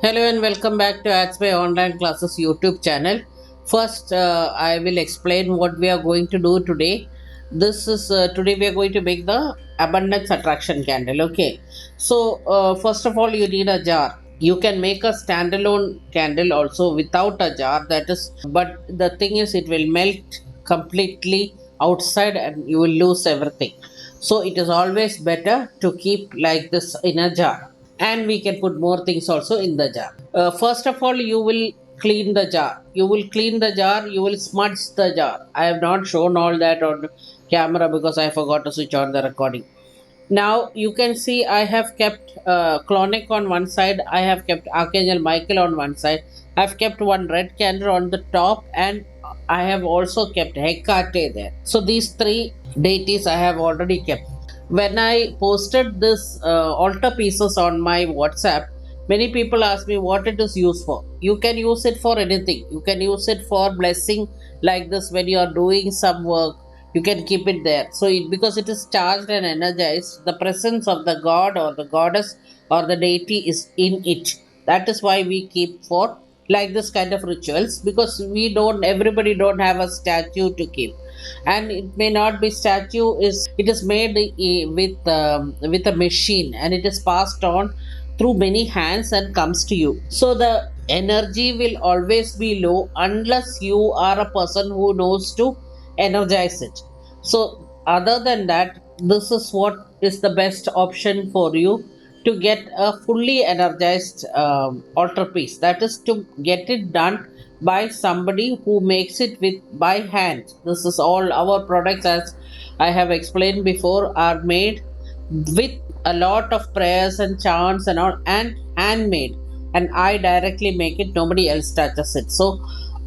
Hello and welcome back to Ads by Online Classes YouTube channel. First, I will explain what we are going to do today. This is today we are going to make the abundance attraction candle. Okay, so first of all, you need a jar. You can make a standalone candle also without a jar. That is, but the thing is, it will melt completely outside and you will lose everything. So it is always better to keep like this in a jar, and we can put more things also in the jar. First of all, you will clean the jar. You will smudge the jar. I have not shown all that on camera because I forgot to switch on the recording. Now you can see I have kept Clonic on one side, I have kept Archangel Michael on one side, I've kept one red candle on the top, and I have also kept Hecate there. So these three deities I have already kept. When I posted this altar pieces on my WhatsApp, many people ask me what it is used for. You can use it for anything. You can use it for blessing, like this when you are doing some work. You can keep it there. So it, because it is charged and energized, the presence of the god or the goddess or the deity is in it. That is why we keep for like this kind of rituals, because we don't everybody don't have a statue to keep. And it may not be statue, is it is made with a machine, and it is passed on through many hands and comes to you. So the energy will always be low unless you are a person who knows to energize it. So other than that, this is what is the best option for you to get a fully energized altar piece. That is to get it done by somebody who makes it with by hand. This is all our products, as I have explained before, are made with a lot of prayers and chants and all, and handmade. And I directly make it, nobody else touches it. So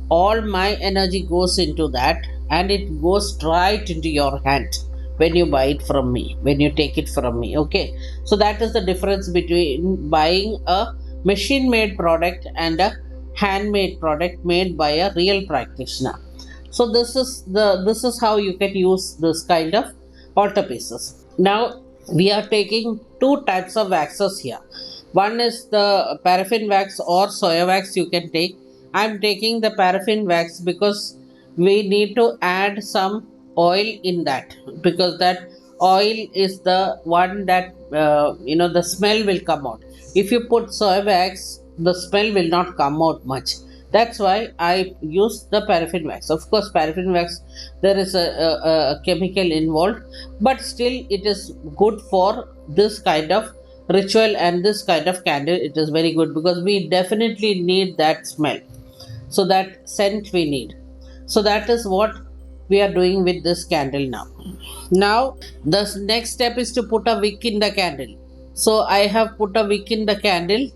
all my energy goes into that, and it goes right into your hand when you buy it from me, when you take it from me. Okay, so that is the difference between buying a machine made product and a handmade product made by a real practitioner. So this is how you can use this kind of altar pieces. Now we are taking two types of waxes here. One is the paraffin wax or soya wax you can take. I'm taking the paraffin wax because we need to add some oil in that, because that oil is the one that the smell will come out. If you put soy wax, the smell will not come out much. That's why I use the paraffin wax. Of course, paraffin wax, there is a chemical involved, but still it is good for this kind of ritual and this kind of candle. It is very good because we definitely need that smell. So that scent we need. So that is what we are doing with this candle now. Now the next step is to put a wick in the candle. So I have put a wick in the candle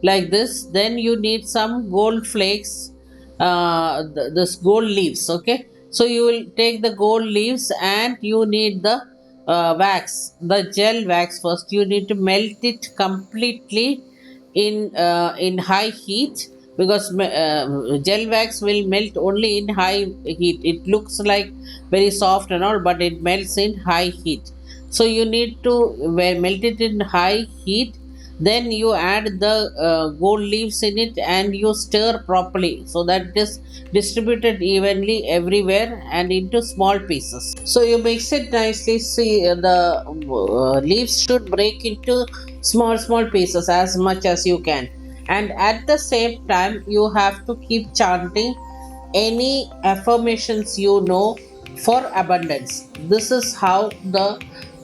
like this. Then you need some gold flakes, this gold leaves. Okay, so you will take the gold leaves, and you need the wax, the gel wax. First you need to melt it completely in high heat, because gel wax will melt only in high heat. It looks like very soft and all, but it melts in high heat. So you need to melt it in high heat. Then you add the gold leaves in it, and you stir properly so that it is distributed evenly everywhere and into small pieces. So you mix it nicely. See, the leaves should break into small pieces as much as you can. And at the same time, you have to keep chanting any affirmations you know for abundance. This is how the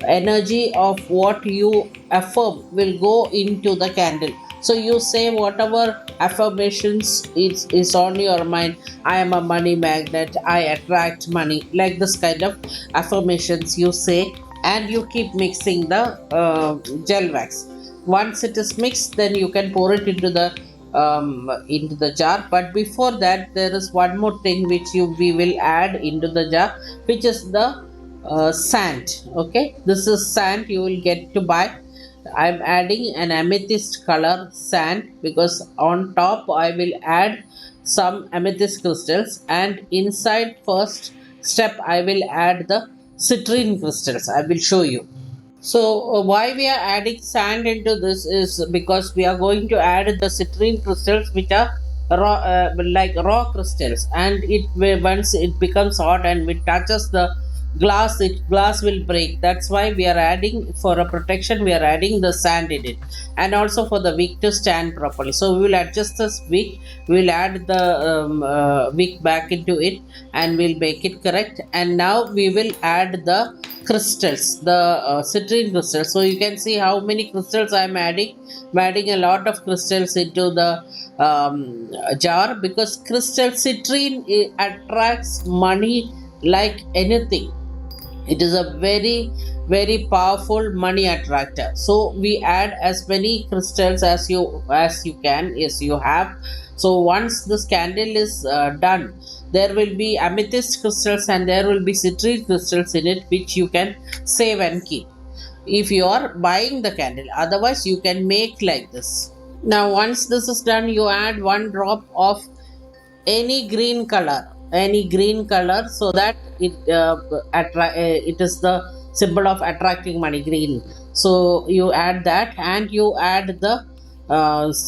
energy of what you affirm will go into the candle. So you say whatever affirmations is on your mind. I am a money magnet, I attract money, like this kind of affirmations you say, and you keep mixing the gel wax. Once it is mixed, then you can pour it into the jar. But before that, there is one more thing which you we will add into the jar, which is the sand. Okay, this is sand you will get to buy. I'm adding an amethyst color sand because on top I will add some amethyst crystals, and inside first step I will add the citrine crystals. I will show you. So, why we are adding sand into this is because we are going to add the citrine crystals, which are raw, like raw crystals, and once it becomes hot and it touches the glass, it glass will break. That's why we are adding, for a protection. We are adding the sand in it, and also for the wick to stand properly. So we will adjust this wick. We will add the wick back into it, and we'll make it correct. And now we will add the crystals, the citrine crystals. So you can see how many crystals I'm adding. I'm adding a lot of crystals into the jar, because crystal citrine attracts money like anything. It is a very powerful money attractor. So we add as many crystals as you can, yes you have. So once this candle is done, there will be amethyst crystals and there will be citrine crystals in it, which you can save and keep if you are buying the candle. Otherwise you can make like this. Now once this is done, you add one drop of any green color, so that it is the symbol of attracting money, green. So you add that, and you add the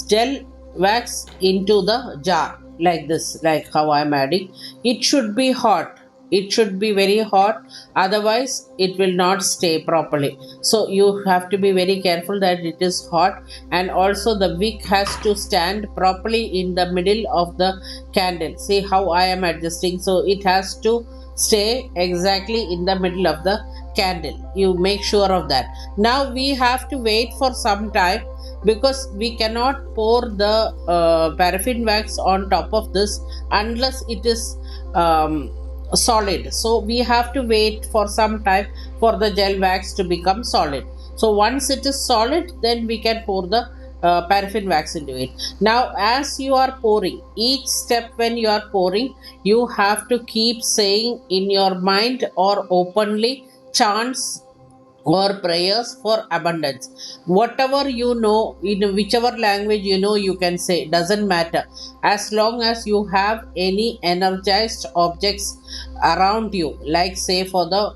gel wax into the jar, like this, like how I'm adding. It should be hot, it should be very hot, otherwise it will not stay properly. So you have to be very careful that it is hot. And also the wick has to stand properly in the middle of the candle. See how I am adjusting. So it has to stay exactly in the middle of the candle. You make sure of that. Now we have to wait for some time, because we cannot pour the paraffin wax on top of this unless it is solid. So we have to wait for some time for the gel wax to become solid. So once it is solid, then we can pour the paraffin wax into it. Now as you are pouring, each step when you are pouring, you have to keep saying in your mind or openly chants or prayers for abundance. Whatever you know, in whichever language you know, you can say, doesn't matter. As long as you have any energized objects around you, like say for the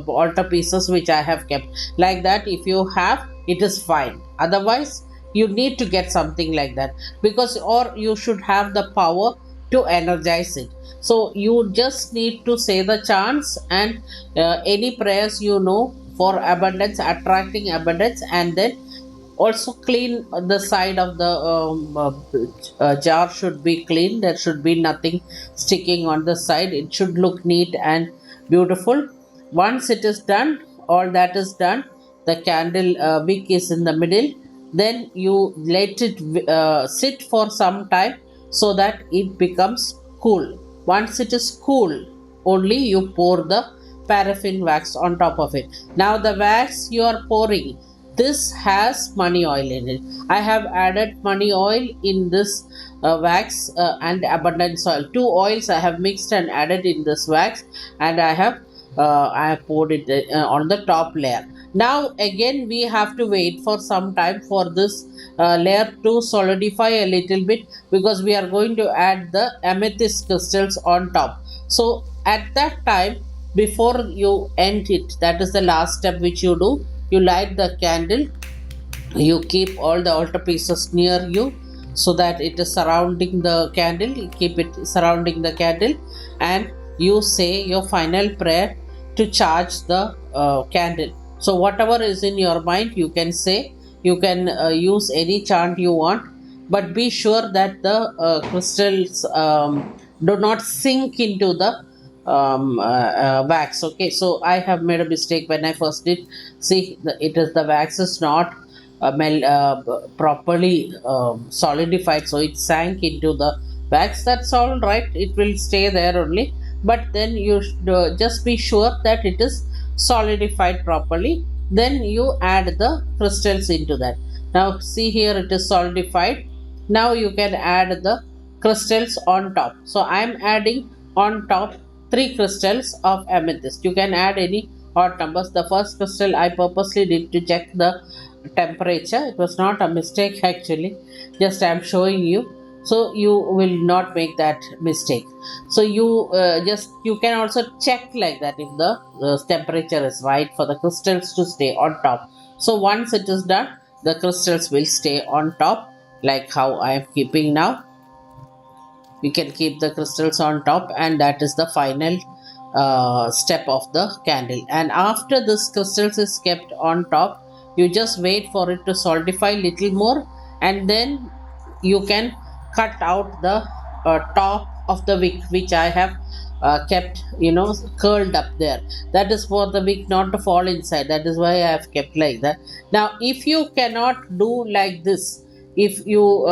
altar pieces which I have kept, like that, if you have, it is fine. Otherwise, you need to get something like that, because or you should have the power to energize it. So you just need to say the chants and any prayers you know for abundance, attracting abundance. And then also clean the side of the jar should be clean. There should be nothing sticking on the side. It should look neat and beautiful. Once it is done, all that is done, the candle wick is in the middle, then you let it sit for some time, so that it becomes cool. Once it is cool, only you pour the paraffin wax on top of it. Now the wax you are pouring, this has money oil in it. I have added money oil in this wax and abundance oil. Two oils I have mixed and added in this wax, and I have poured it on the top layer. Now again we have to wait for some time for this layer to solidify a little bit, because we are going to add the amethyst crystals on top. So at that time, before you end it, that is the last step which you do. You light the candle, you keep all the altar pieces near you, so that it is surrounding the candle. You keep it surrounding the candle, and you say your final prayer to charge the candle. So whatever is in your mind, you can say. You can use any chant you want, but be sure that the crystals do not sink into the wax. Okay, so I have made a mistake when I first did. See, it is the wax is not properly solidified, so it sank into the wax. That's all right, it will stay there only. But then you should just be sure that it is solidified properly. Then you add the crystals into that. Now see, here it is solidified. Now you can add the crystals on top. So I am adding on top three crystals of amethyst. You can add any odd numbers. The first crystal I purposely did to check the temperature. It was not a mistake actually. Just I am showing you. so you will not make that mistake. So you can also check like that if the temperature is right for the crystals to stay on top. So once it is done, the crystals will stay on top, like how I am keeping now. You can keep the crystals on top, and that is the final step of the candle. And after this crystals is kept on top, you just wait for it to solidify little more, and then you can cut out the top of the wick, which I have kept, curled up there. That is for the wick not to fall inside. That is why I have kept like that. Now if you cannot do like this, if you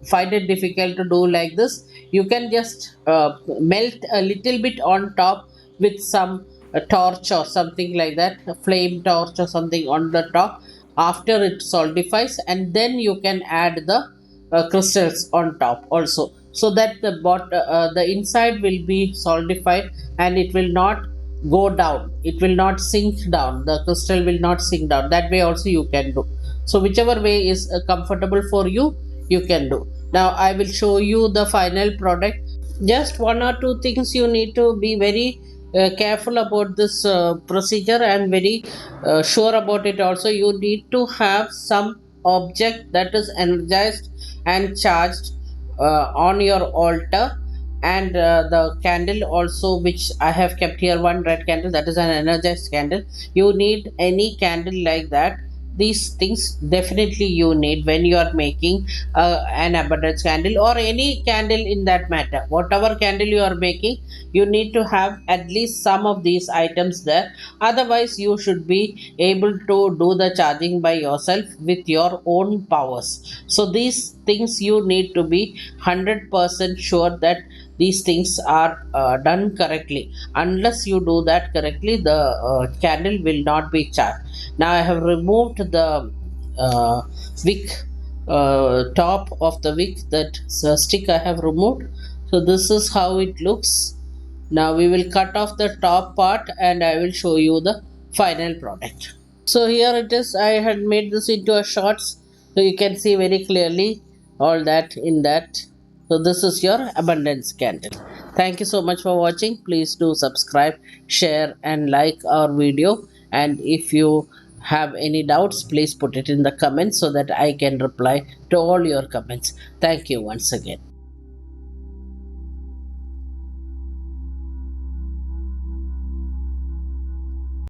find it difficult to do like this, you can just melt a little bit on top with some torch or something like that, a flame torch or something on the top, after it solidifies, and then you can add the crystals on top also, so that the inside will be solidified, and it will not go down, it will not sink down, the crystal will not sink down. That way also you can do. So whichever way is comfortable for you, you can do. Now I will show you the final product. Just one or two things you need to be very careful about this procedure, and very sure about it also. You need to have some object that is energized and charged on your altar, and the candle also, which I have kept here, one red candle, that is an energized candle. You need any candle like that. These things definitely you need when you are making an abundance candle, or any candle in that matter. Whatever candle you are making, you need to have at least some of these items there. Otherwise you should be able to do the charging by yourself with your own powers. So these things you need to be 100% sure that these things are done correctly. Unless you do that correctly, the candle will not be charged. Now I have removed the uh, wick, top of the wick, that stick I have removed. So this is how it looks. Now we will cut off the top part, and I will show you the final product. So here it is. I had made this into a shots, so you can see very clearly all that in that. So this is your abundance candle. Thank you so much for watching. Please do subscribe, share, and like our video. And if you have any doubts, please put it in the comments so that I can reply to all your comments. Thank you once again.